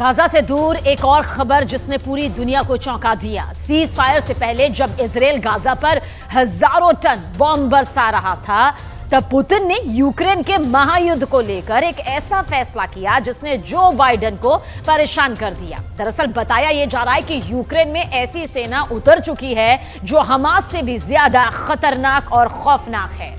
Gaza से दूर एक और खबर जिसने पूरी दुनिया को चौंका दिया। सीज फायर से पहले जब इजराइल गाजा पर हजारों टन बॉम्ब बरसा रहा था, तब पुतिन ने यूक्रेन के महायुद्ध को लेकर एक ऐसा फैसला किया जिसने जो बाइडेन को परेशान कर दिया। दरअसल बताया यह जा रहा है कि यूक्रेन में ऐसी सेना उतर चुकी है जो हमास से भी ज्यादा खतरनाक और खौफनाक है।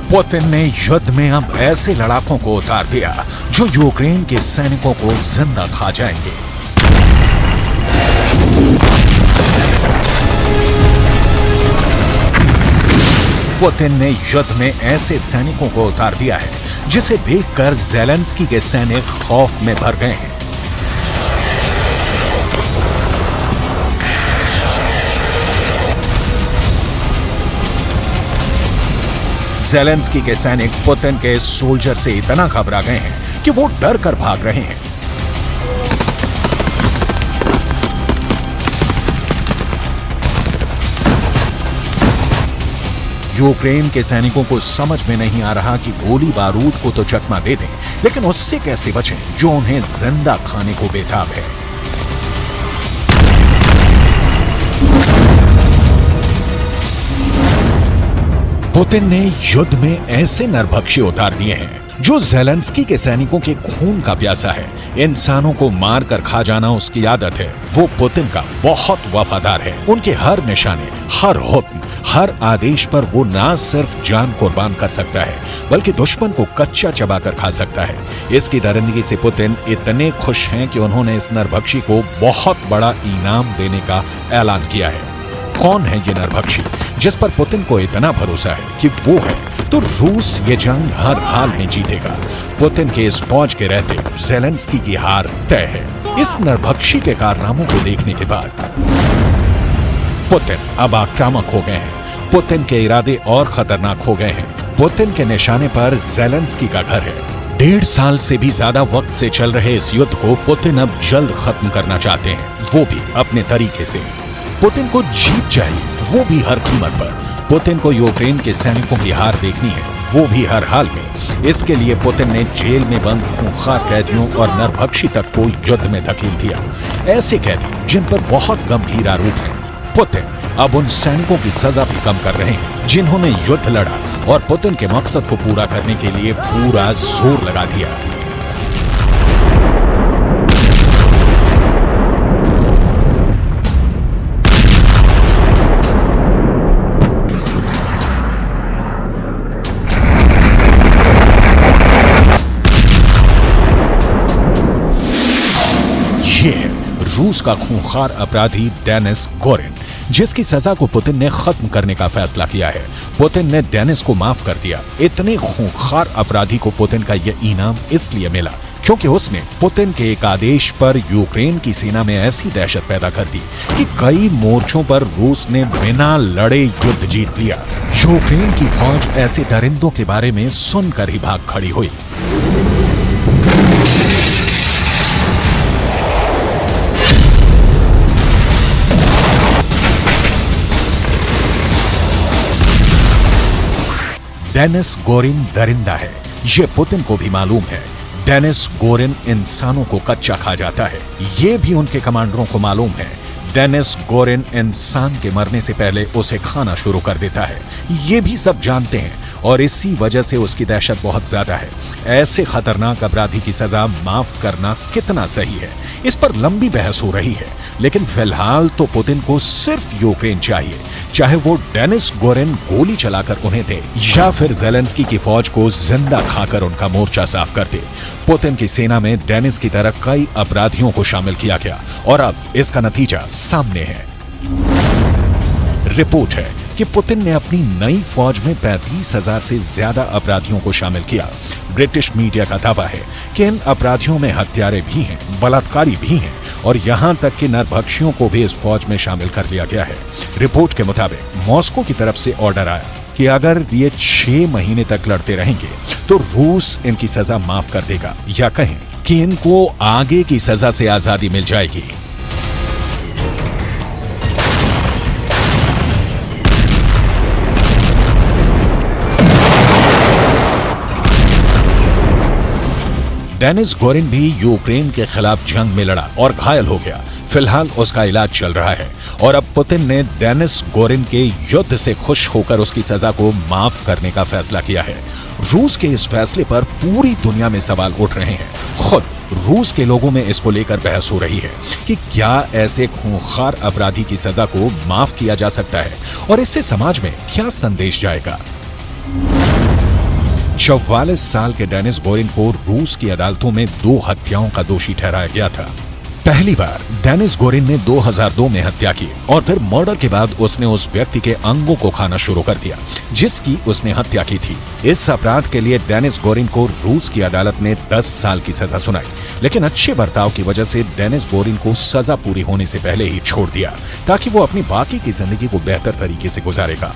पुतिन ने युद्ध में अब ऐसे लड़ाकों को उतार दिया जो यूक्रेन के सैनिकों को जिंदा खा जाएंगे। पुतिन ने युद्ध में ऐसे सैनिकों को उतार दिया है जिसे देखकर ज़ेलेंस्की के सैनिक खौफ में भर गए हैं। ज़ेलेंस्की के सैनिक पुतिन के सोल्जर से इतना घबरा गए हैं कि वो डर कर भाग रहे हैं। यूक्रेन के सैनिकों को समझ में नहीं आ रहा कि गोली बारूद को तो चकमा दे दें, लेकिन उससे कैसे बचें जो उन्हें जिंदा खाने को बेताब है। पुतिन ने युद्ध में ऐसे नरभक्षी उतार दिए हैं जो ज़ेलेंस्की के सैनिकों के खून का प्यासा है। इंसानों को मार कर खा जाना उसकी आदत है। वो पुतिन का बहुत वफादार है। उनके हर निशाने, हर हुक्म, हर आदेश पर वो ना सिर्फ जान कुर्बान कर सकता है बल्कि दुश्मन को कच्चा चबा कर खा सकता है। इसकी दरिंदगी से पुतिन इतने खुश हैं कि उन्होंने इस नरभक्षी को बहुत बड़ा इनाम देने का ऐलान किया है। कौन है ये नरभक्षी जिस पर पुतिन को इतना भरोसा है कि वो है तो रूस ये जंग हर हाल में जीतेगा। पुतिन के इस फौज के रहते ज़ेलेंस्की की हार तय है। इस नरभक्षी के कारनामों को देखने के बाद पुतिन अब आक्रामक हो गए हैं। पुतिन के इरादे और खतरनाक हो गए हैं। पुतिन के निशाने पर ज़ेलेंस्की का घर है। 1.5 साल से भी ज्यादा वक्त से चल रहे इस युद्ध को पुतिन अब जल्द खत्म करना चाहते हैं, वो भी अपने तरीके से। पुतिन को जीत चाहिए, वो भी हर कीमत पर। पुतिन को यूक्रेन के सैनिकों की हार देखनी है, वो भी हर हाल में। इसके लिए पुतिन ने जेल में बंद खूंखार कैदियों और नरभक्षी तक को युद्ध में धकेल दिया। ऐसे कैदी जिन पर बहुत गंभीर आरोप हैं। पुतिन अब उन सैनिकों की सजा भी कम कर रहे हैं जिन्होंने युद्ध लड़ा और पुतिन के मकसद को पूरा करने के लिए पूरा जोर लगा दिया। ये है रूस का खूंखार अपराधी डेनिस गोरिन, जिसकी सजा को पुतिन ने खत्म करने का फैसला किया है। पुतिन ने डेनिस को माफ कर दिया। इतने खूंखार अपराधी को पुतिन का यह इनाम इसलिए मिला क्योंकि उसने पुतिन के एक आदेश पर यूक्रेन की सेना में ऐसी दहशत पैदा कर दी कि कई मोर्चों पर रूस ने बिना लड़े युद्ध जीत लिया। यूक्रेन की फौज ऐसे दरिंदों के बारे में सुनकर ही भाग खड़ी हुई। डेनिस गोरिन दरिंदा है, ये पुतिन को भी मालूम है। डेनिस गोरिन इंसानों को कच्चा खा जाता है, ये भी उनके कमांडरों को मालूम है। डेनिस गोरिन इंसान के मरने से पहले उसे खाना शुरू कर देता है, ये भी सब जानते हैं और इसी वजह से उसकी दहशत बहुत ज्यादा है। ऐसे खतरनाक अपराधी की सजा माफ करना कितना सही है, इस पर लंबी बहस हो रही है। लेकिन फिलहाल तो पुतिन को सिर्फ यूक्रेन चाहिए, चाहे वो डेनिस गोरिन गोली चलाकर उन्हें दे या फिर ज़ेलेंस्की की फौज को जिंदा खाकर उनका मोर्चा साफ कर दे। पुतिन की सेना में डेनिस की तरह कई अपराधियों को शामिल किया गया और अब इसका नतीजा सामने है। रिपोर्ट है कि पुतिन ने अपनी नई फौज में 35,000 से ज्यादा अपराधियों को शामिल किया। ब्रिटिश मीडिया का दावा है कि इन अपराधियों में हत्यारे भी हैं, बलात्कारी भी हैं और यहां तक कि नरभक्षियों को भी इस फौज में शामिल कर लिया गया है। रिपोर्ट के मुताबिक मॉस्को की तरफ से ऑर्डर आया कि अगर ये 6 महीने तक लड़ते रहेंगे तो रूस इनकी सजा माफ कर देगा, या कहें कि इनको आगे की सजा से आजादी मिल जाएगी। डेनिस गोरिन भी यूक्रेन के खिलाफ जंग में लड़ा और घायल हो गया। फिलहाल उसका इलाज चल रहा है और अब पुतिन ने डेनिस गोरिन के युद्ध से खुश होकर उसकी सजा को माफ करने का फैसला किया है। रूस के इस फैसले पर पूरी दुनिया में सवाल उठ रहे हैं। खुद रूस के लोगों में इसको लेकर बहस हो रही है कि क्या ऐसे खूंखार अपराधी की सजा को माफ किया जा सकता है और इससे समाज में क्या संदेश जाएगा। 44 साल के डेनिस गोरिन को रूस की अदालतों में 2 हत्याओं का दोषी ठहराया गया था। पहली बार डेनिस गोरिन ने 2002 में हत्या की और फिर मर्डर के बाद उसने उस व्यक्ति के अंगों को खाना शुरू कर दिया जिसकी उसने हत्या की थी। इस अपराध के लिए डेनिस गोरिन को रूस की अदालत ने 10 साल की सजा सुनाई, लेकिन अच्छे बर्ताव की वजह से डेनिस गोरिन को सजा पूरी होने से पहले ही छोड़ दिया ताकि वो अपनी बाकी की जिंदगी को बेहतर तरीके से गुजारेगा।